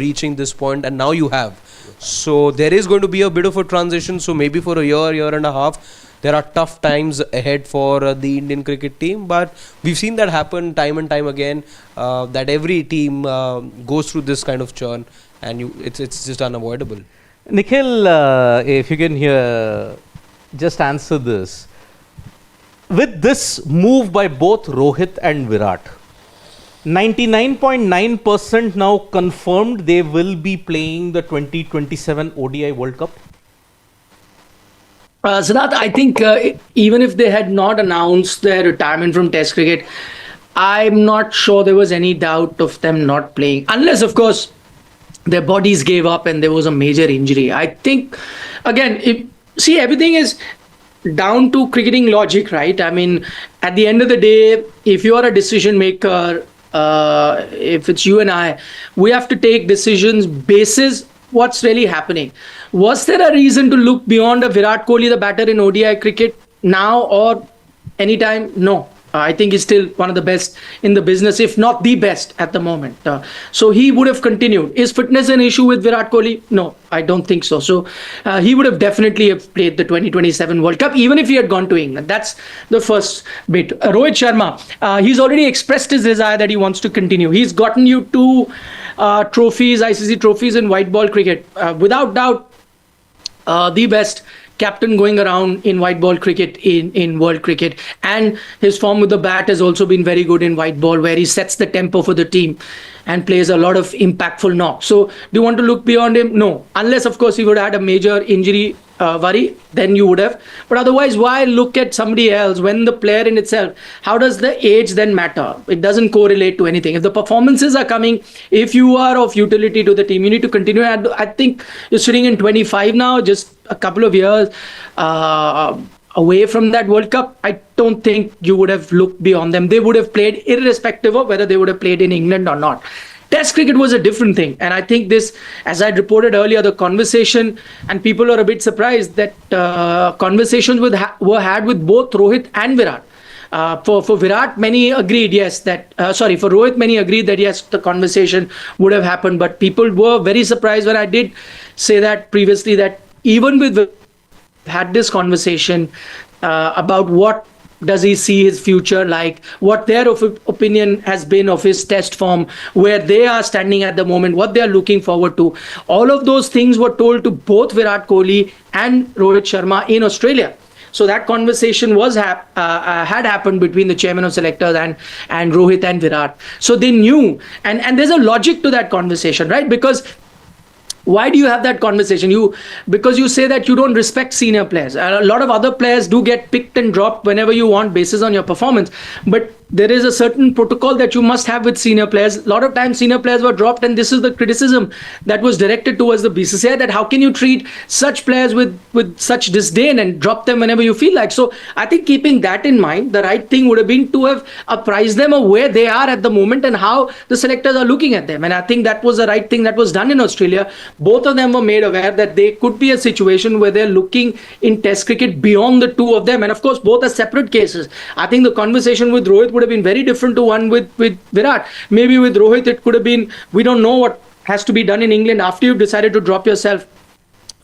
reaching this point, and now you have. So there is going to be a bit of a transition. So maybe for a year and a half, there are tough times ahead for the Indian cricket team, but we've seen that happen time and time again, that every team goes through this kind of churn, and it's just unavoidable. Nikhil, if you can just answer this. With this move by both Rohit and Virat, 99.9% now confirmed they will be playing the 2027 ODI World Cup. Siddharth, I think even if they had not announced their retirement from Test cricket, I'm not sure there was any doubt of them not playing. Unless, of course, their bodies gave up and there was a major injury. I think, again, everything is down to cricketing logic, right? I mean, at the end of the day, if you are a decision maker, if it's you and I, we have to take decisions basis what's really happening. Was there a reason to look beyond a Virat Kohli, the batter in ODI cricket, now or anytime? No. I think he's still one of the best in the business, if not the best at the moment. So he would have continued. Is fitness an issue with Virat Kohli? No, I don't think so. So he would have definitely have played the 2027 World Cup, even if he had gone to England. That's the first bit. Rohit Sharma, he's already expressed his desire that he wants to continue. He's gotten you two trophies, ICC trophies in white ball cricket. Without doubt, the best captain going around in white ball cricket in world cricket, and his form with the bat has also been very good in white ball, where he sets the tempo for the team and plays a lot of impactful knocks. So do you want to look beyond him? No, unless of course he would have had a major injury worry, then you would have. But otherwise, why look at somebody else when the player in itself, how does the age then matter? It doesn't correlate to anything. If the performances are coming, if you are of utility to the team, you need to continue. And I think you're sitting in 25 now, just a couple of years away from that World Cup. I don't think you would have looked beyond them. They would have played irrespective of whether they would have played in England or not. Test cricket was a different thing. And I think this, as I reported earlier, the conversation, and people are a bit surprised that conversations were had with both Rohit and Virat. For Virat, many agreed, yes, for Rohit, many agreed that yes, the conversation would have happened. But people were very surprised when I did say that previously, that even with had this conversation about what does he see his future like, what their opinion has been of his test form, where they are standing at the moment, what they are looking forward to. All of those things were told to both Virat Kohli and Rohit Sharma in Australia. So that conversation was had happened between the chairman of selectors and Rohit and Virat. So they knew, and there's a logic to that conversation, right? Because why do you have that conversation? Because you say that you don't respect senior players. A lot of other players do get picked and dropped whenever you want, basis on your performance. But there is a certain protocol that you must have with senior players. A lot of times senior players were dropped, and this is the criticism that was directed towards the BCCI, that how can you treat such players with such disdain and drop them whenever you feel like. So I think keeping that in mind, the right thing would have been to have apprised them of where they are at the moment and how the selectors are looking at them. And I think that was the right thing that was done in Australia. Both of them were made aware that there could be a situation where they're looking in Test cricket beyond the two of them. And of course, both are separate cases. I think the conversation with Rohit would have been very different to one with Virat. Maybe with Rohit, it could have been, we don't know what has to be done in England after you've decided to drop yourself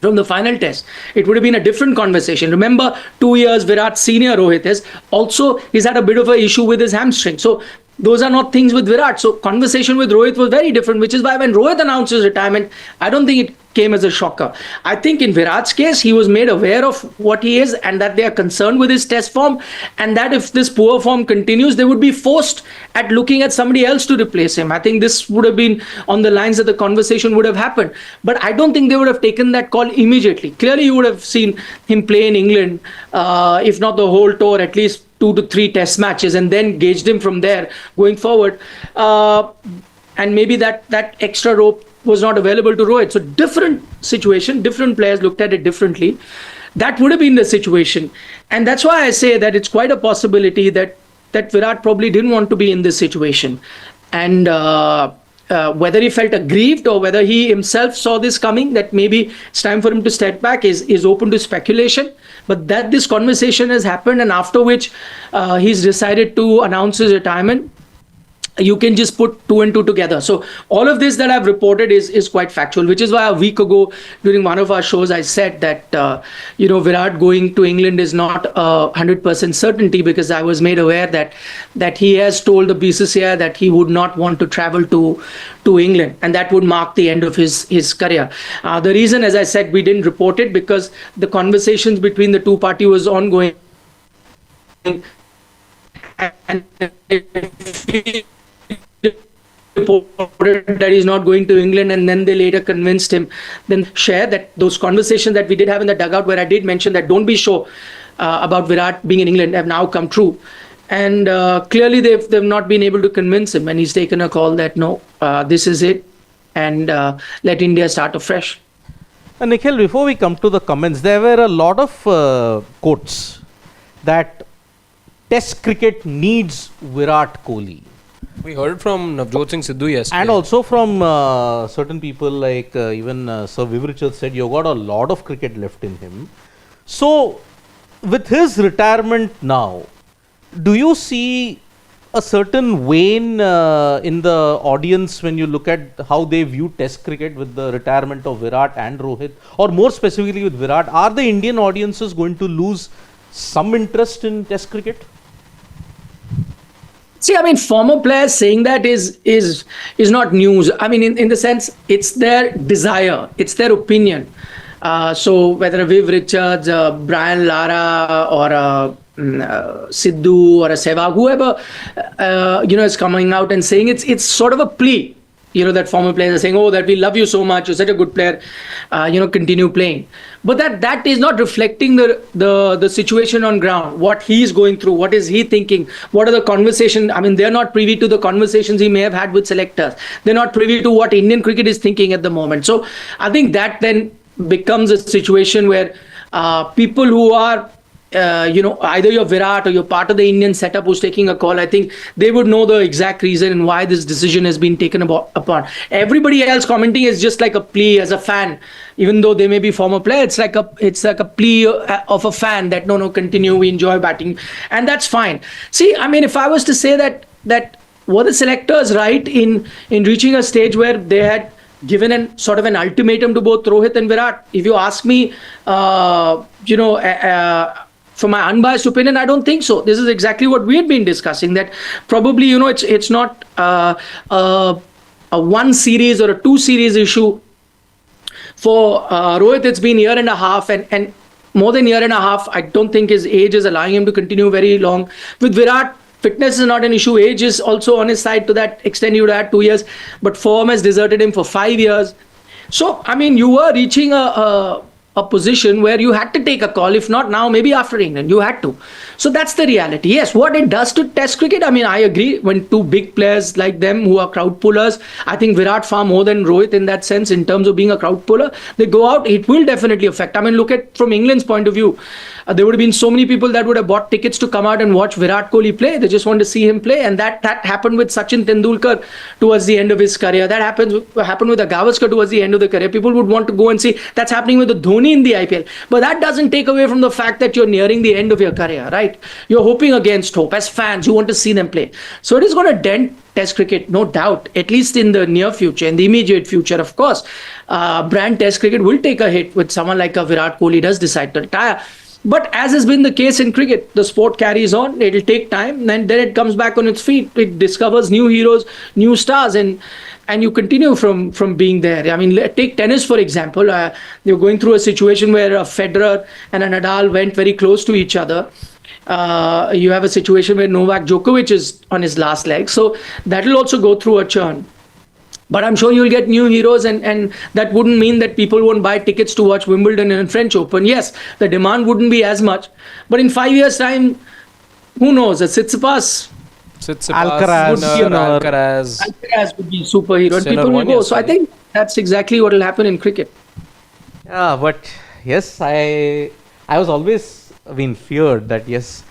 from the final test. It would have been a different conversation. Remember, 2 years Virat senior Rohit is. Also, he's had a bit of an issue with his hamstring. So Those are not things with Virat. So conversation with Rohit was very different, which is why when Rohit announced his retirement, I don't think it came as a shocker. I think in Virat's case, he was made aware of what he is and that they are concerned with his test form, and that if this poor form continues, they would be forced at looking at somebody else to replace him. I think this would have been on the lines that the conversation would have happened. But I don't think they would have taken that call immediately. Clearly, you would have seen him play in England, if not the whole tour, at least 2 to 3 test matches, and then gauged him from there going forward. And maybe that extra rope was not available to Rohit. So different situation, different players looked at it differently. That would have been the situation. And that's why I say that it's quite a possibility that Virat probably didn't want to be in this situation. And whether he felt aggrieved or whether he himself saw this coming, that maybe it's time for him to step back, is open to speculation. But that this conversation has happened, and after which he's decided to announce his retirement, you can just put 2 and 2 together. So all of this that I've reported is quite factual, which is why a week ago during one of our shows I said that Virat going to England is not a 100% certainty, because I was made aware that he has told the BCCI that he would not want to travel to England, and that would mark the end of his career. The reason, as I said, we didn't report it because the conversations between the two parties was ongoing, and reported that he's not going to England, and then they later convinced him, then share that those conversations that we did have in the dugout, where I did mention that don't be sure about Virat being in England, have now come true. And clearly they've not been able to convince him, and he's taken a call that no, this is it, and let India start afresh. And Nikhil, before we come to the comments, there were a lot of quotes that Test cricket needs Virat Kohli. We heard from Navjot Singh Sidhu yesterday. And also from certain people like even Sir Virat said, you've got a lot of cricket left in him. So, with his retirement now, do you see a certain wane in the audience when you look at how they view Test cricket with the retirement of Virat and Rohit? Or more specifically with Virat, are the Indian audiences going to lose some interest in Test cricket? See, I mean, former players saying that is not news. I mean, in the sense, it's their desire, it's their opinion. So whether a Viv Richards, Brian Lara, or a Sidhu or a Sehwag, whoever is coming out and saying it's sort of a plea. That former players are saying, oh, that we love you so much, you're such a good player, continue playing. But that is not reflecting the situation on ground, what he's going through, what is he thinking, what are the conversations. I mean, they're not privy to the conversations he may have had with selectors. They're not privy to what Indian cricket is thinking at the moment. So I think that then becomes a situation where people who are either you're Virat or you're part of the Indian setup who's taking a call, I think they would know the exact reason and why this decision has been taken upon. Everybody else commenting is just like a plea as a fan, even though they may be former players. It's like a plea of a fan that no, continue, we enjoy batting, and that's fine. See, I mean, if I was to say that were the selectors right in reaching a stage where they had given an sort of an ultimatum to both Rohit and Virat? If you ask me, for my unbiased opinion, I don't think so. This is exactly what we had been discussing, that probably, it's not a one series or a 2 series issue. For Rohit, it's been 1.5 years, and more than 1.5 years, I don't think his age is allowing him to continue very long. With Virat, fitness is not an issue. Age is also on his side. To that extent, he would have had 2 years, but form has deserted him for 5 years. So, I mean, you were reaching a position where you had to take a call. If not now, maybe after England, you had to. So that's the reality. Yes, what it does to Test cricket, I mean, I agree. When 2 big players like them who are crowd pullers, I think Virat far more than Rohit in that sense, in terms of being a crowd puller, they go out, it will definitely affect. I mean, look at from England's point of view. There would have been so many people that would have bought tickets to come out and watch Virat Kohli play. They just want to see him play. And that happened with Sachin Tendulkar towards the end of his career. That happened with the Gavaskar towards the end of the career. People would want to go and see. That's happening with the Dhoni in the IPL. But that doesn't take away from the fact that you're nearing the end of your career, right? You're hoping against hope. As fans, you want to see them play. So it is going to dent Test cricket, no doubt, at least in the near future, in the immediate future, of course. Brand Test cricket will take a hit with someone like a Virat Kohli does decide to retire. But as has been the case in cricket, the sport carries on. It'll take time, and then it comes back on its feet. It discovers new heroes, new stars, and you continue from being there. I mean, take tennis for example. You're going through a situation where a Federer and a Nadal went very close to each other. You have a situation where Novak Djokovic is on his last leg, so that will also go through a churn. But I'm sure you'll get new heroes, and that wouldn't mean that people won't buy tickets to watch Wimbledon and French Open. Yes, the demand wouldn't be as much, but in 5 years' time, who knows? A Tsitsipas, Alcaraz, Alcaraz would be superhero, and Sinner people will won go. So I yesterday. think that's exactly what will happen in cricket. Yeah, but yes, I was always feared that yes,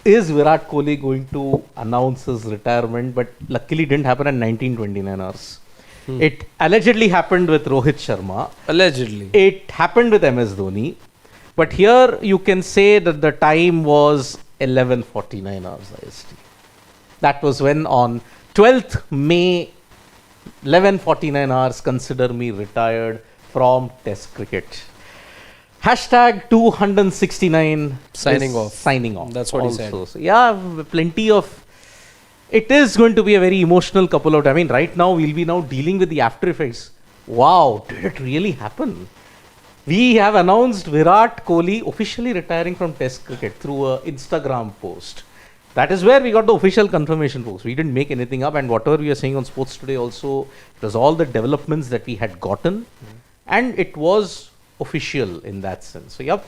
is Virat Kohli going to announce his retirement? But luckily, it didn't happen at 1929 hours. It allegedly happened with Rohit Sharma. Allegedly. It happened with MS Dhoni. But here you can say that the time was 11:49 hours IST. That was when on 12th May, 11:49 hours, consider me retired from Test cricket. Hashtag 269 Signing is off. Signing off. That's what he also. So yeah, plenty of. It is going to be a very emotional couple of. I mean, right now we'll be now dealing with the after effects. Wow, did it really happen? We have announced Virat Kohli officially retiring from Test cricket through a Instagram post. That is where we got the official confirmation post. We didn't make anything up, and whatever we are saying on Sports Today also, it was all the developments that we had gotten, and it was official in that sense. So yep,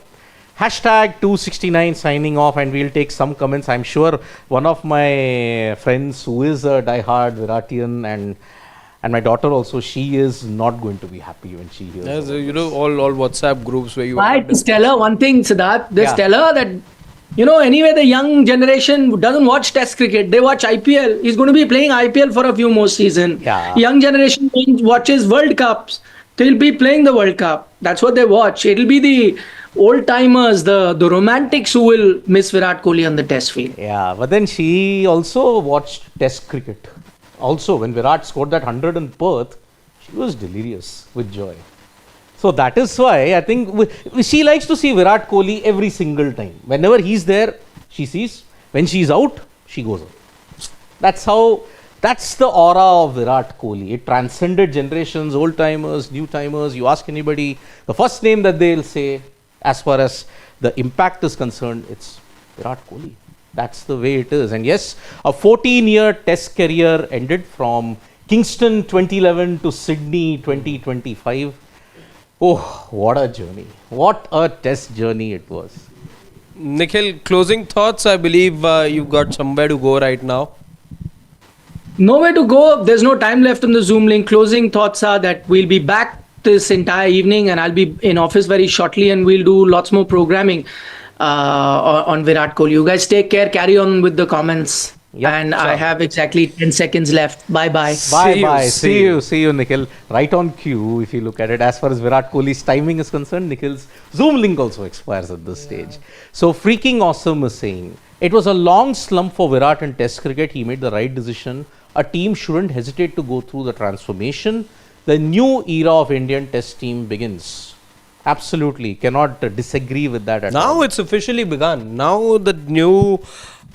hashtag 269 signing off, and we'll take some comments. I'm sure one of my friends who is a diehard Viratian and my daughter also, she is not going to be happy when she hears. Yes, about you this. know, all WhatsApp groups where you Right, to Stella, one thing, Siddharth, the Yeah. Stella that, anyway, the young generation doesn't watch Test cricket. They watch IPL. He's going to be playing IPL for a few more seasons. Yeah. Young generation watches World Cups. They'll be playing the World Cup. That's what they watch. It'll be the old timers, the romantics who will miss Virat Kohli on the Test field. Yeah, but then she also watched Test cricket. Also, when Virat scored that 100 in Perth, she was delirious with joy. So that is why I think she likes to see Virat Kohli every single time. Whenever he's there, she sees. When she's out, she goes out. That's the aura of Virat Kohli. It transcended generations, old timers, new timers. You ask anybody, the first name that they'll say, as far as the impact is concerned, it's Virat Kohli. That's the way it is. And yes, a 14-year Test career ended from Kingston 2011 to Sydney 2025. Oh, what a journey. What a Test journey it was. Nikhil, closing thoughts. I believe you've got somewhere to go right now. Nowhere to go. There's no time left on the Zoom link. Closing thoughts are that we'll be back this entire evening, and I'll be in office very shortly, and we'll do lots more programming on Virat Kohli. You guys take care. Carry on with the comments. Yep, and sure. I have exactly 10 seconds left. Bye-bye. Bye-bye. See you. See you, Nikhil. Right on cue, if you look at it. As far as Virat Kohli's timing is concerned, Nikhil's Zoom link also expires at this stage. So, Freaking Awesome is saying, it was a long slump for Virat in Test cricket. He made the right decision. A team shouldn't hesitate to go through the transformation. The new era of Indian Test team begins. Absolutely. Cannot disagree with that at all. Now it's officially begun. Now the new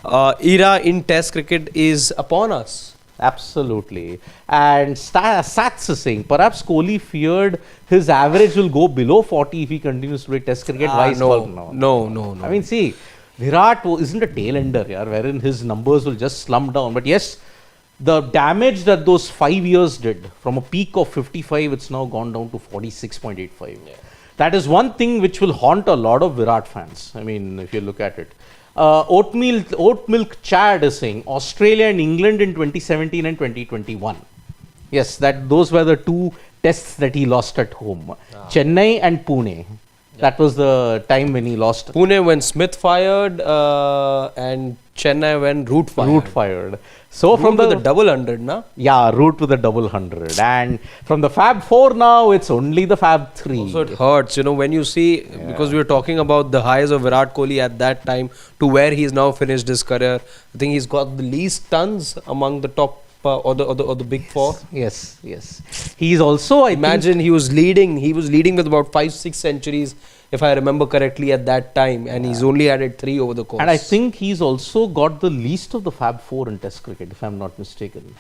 era in Test cricket is upon us. Absolutely. And Sats is saying, perhaps Kohli feared his average will go below 40 if he continues to play Test cricket. Why is no, now? no. I mean, see, Virat isn't a tail ender here, wherein his numbers will just slump down. But yes, the damage that those 5 years did, from a peak of 55, it's now gone down to 46.85. Yeah. That is one thing which will haunt a lot of Virat fans. I mean, if you look at it. Oat Milk Chad is saying, Australia and England in 2017 and 2021. Yes, those were the two tests that he lost at home. Chennai and Pune. That was the time when he lost. Pune when Smith fired and Chennai when Root fired. So Root from with the double 100, na? Yeah, Root with a double 100. And from the Fab 4 now, it's only the Fab 3. Also it hurts, when you see, because we were talking about the highs of Virat Kohli at that time to where he's now finished his career. I think he's got the least tons among the top or the big four. Yes. He's also, Imagine he was leading with about 5-6 centuries if I remember correctly at that time, and he's only added 3 over the course. And I think he's also got the least of the Fab Four in Test cricket, if I'm not mistaken.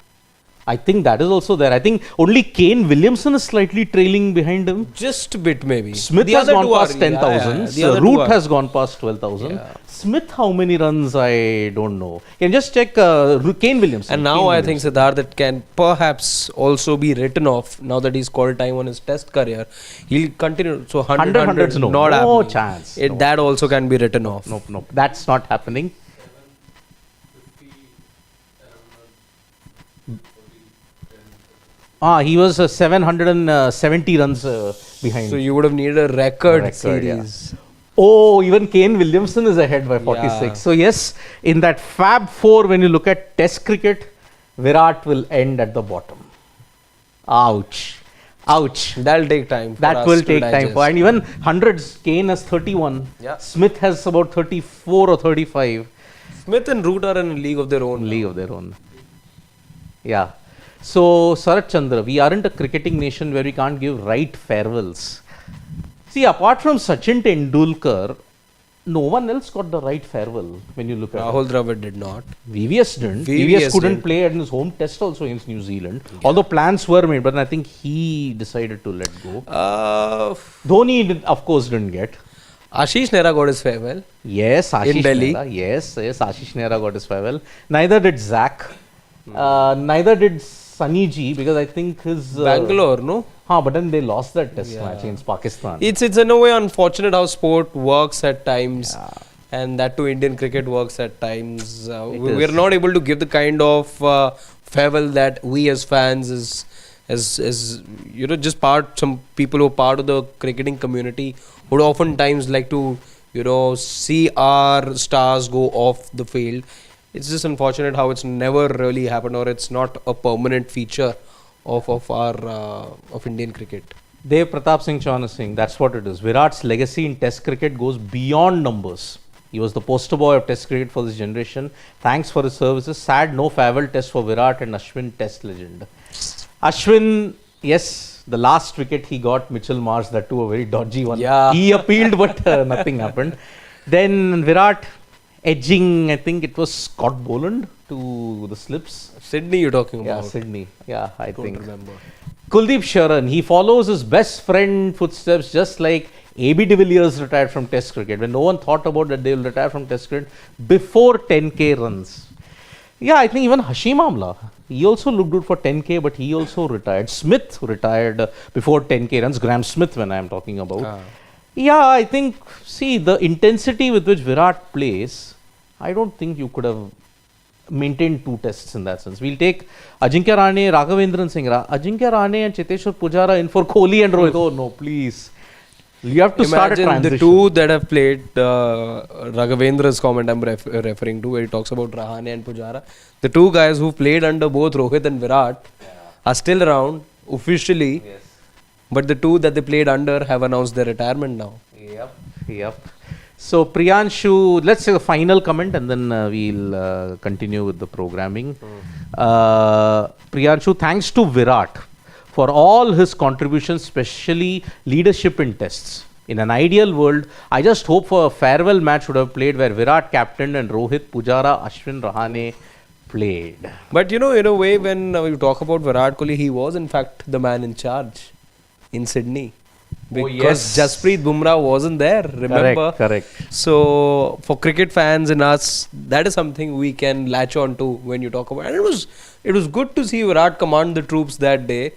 I think that is also there. I think only Kane Williamson is slightly trailing behind him. Just a bit maybe. Smith The has other gone two are- past 10,000. the other two Root are- has gone past 12,000. Yeah. Smith, how many runs? I don't know. Can just check Kane Williamson. And now Kane I think Siddharth, it can perhaps also be written off now that he's called time on his Test career. He'll continue. So 100 hundreds, no. not No happening. chance. It, No. That also can be written off. Nope, nope. That's not happening. He was 770 runs behind. So you would have needed a record, Record, series. Oh, even Kane Williamson is ahead by 46. Yeah. So yes, in that Fab Four, when you look at Test cricket, Virat will end at the bottom. Ouch. Ouch. That'll take time. For That us will to take time digest. for. And even hundreds, Kane has 31. Yeah. Smith has about 34 or 35. Smith and Root are in a league of their own. League of their own. Yeah. So, Sarat Chandra, we aren't a cricketing nation where we can't give right farewells. See, apart from Sachin Tendulkar, no one else got the right farewell when you look at it. Rahul Dravid did not. VVS didn't. VVS VVS couldn't didn't. play at his home test also against New Zealand. Although plans were made, but I think he decided to let go. Dhoni, of course, didn't get. Ashish Nehra got his farewell. Yes, Ashish Delhi. Nehra. Yes, Ashish Nehra got his farewell. Neither did Zach. Neither did Sunny G, because I think his... Bangalore, no? But then they lost that test match against Pakistan. It's in a way unfortunate how sport works at times, and that too Indian cricket works at times. We're is. not able to give the kind of farewell that we as fans, as you know, just some people who are part of the cricketing community would oftentimes like to, you know, see our stars go off the field. It's just unfortunate how it's never really happened, or it's not a permanent feature of our of Indian cricket. Dev Pratap Singh Chauhan is saying that's what it is. Virat's legacy in Test cricket goes beyond numbers. He was the poster boy of Test cricket for this generation. Thanks for his services. Sad no farewell test for Virat and Ashwin, Test legend. Ashwin, yes, the last wicket he got, Mitchell Marsh, that too a very dodgy one. Yeah. He appealed, but nothing happened. Then Virat edging, I think it was Scott Boland to the slips. Sydney, you're talking Yeah, about? Sydney. Yeah, I Don't think. remember. Kuldeep Sharan, he follows his best friend footsteps, just like AB de Villiers retired from Test cricket. When no one thought about that they will retire from Test cricket before 10k runs. Yeah, I think even Hashim Amla, he also looked good for 10k, but he also retired. Smith retired before 10k runs. Graham Smith, when I am talking about. Yeah, I think, see, the intensity with which Virat plays, I don't think you could have maintained 2 tests in that sense. We'll take Ajinkya Rahane, Raghavendran Singh. Ajinkya Rahane and Cheteshwar Pujara in for Kohli and Rohit. Oh no, please. You have to start a Imagine transition. the two that have played, Raghavendra's comment I'm referring to, where he talks about Rahane and Pujara. The 2 guys who played under both Rohit and Virat are still around officially, but the 2 that they played under have announced their retirement now. Yep. So Priyanshu, let's say the final comment and then we'll continue with the programming. Priyanshu, thanks to Virat for all his contributions, especially leadership in tests. In an ideal world, I just hope for a farewell match would have played where Virat captained and Rohit, Pujara, Ashwin, Rahane played. But you know, in a way, when we talk about Virat Kohli, he was in fact the man in charge in Sydney. Because Jasprit Bumrah wasn't there, remember? Correct. So, for cricket fans and us, that is something we can latch on to when you talk about. And it was good to see Virat command the troops that day.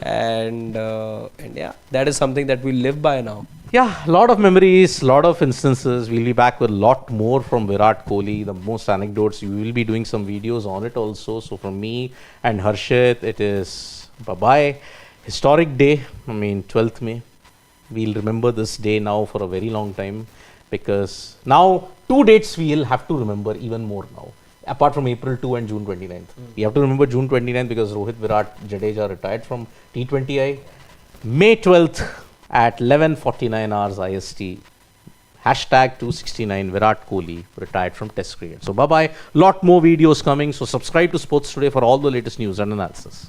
And yeah, that is something that we live by now. Yeah, a lot of memories, lot of instances. We'll be back with a lot more from Virat Kohli, the most anecdotes. We will be doing some videos on it also. So from me and Harshit, it is bye-bye. Historic day, 12th May. We'll remember this day now for a very long time, because now 2 dates we'll have to remember even more now. Apart from April 2 and June 29th. We have to remember June 29th because Rohit, Virat, Jadeja retired from T20I. May 12th at 11:49 hours IST. Hashtag 269 Virat Kohli retired from Test cricket. So bye-bye. Lot more videos coming. So subscribe to Sports Today for all the latest news and analysis.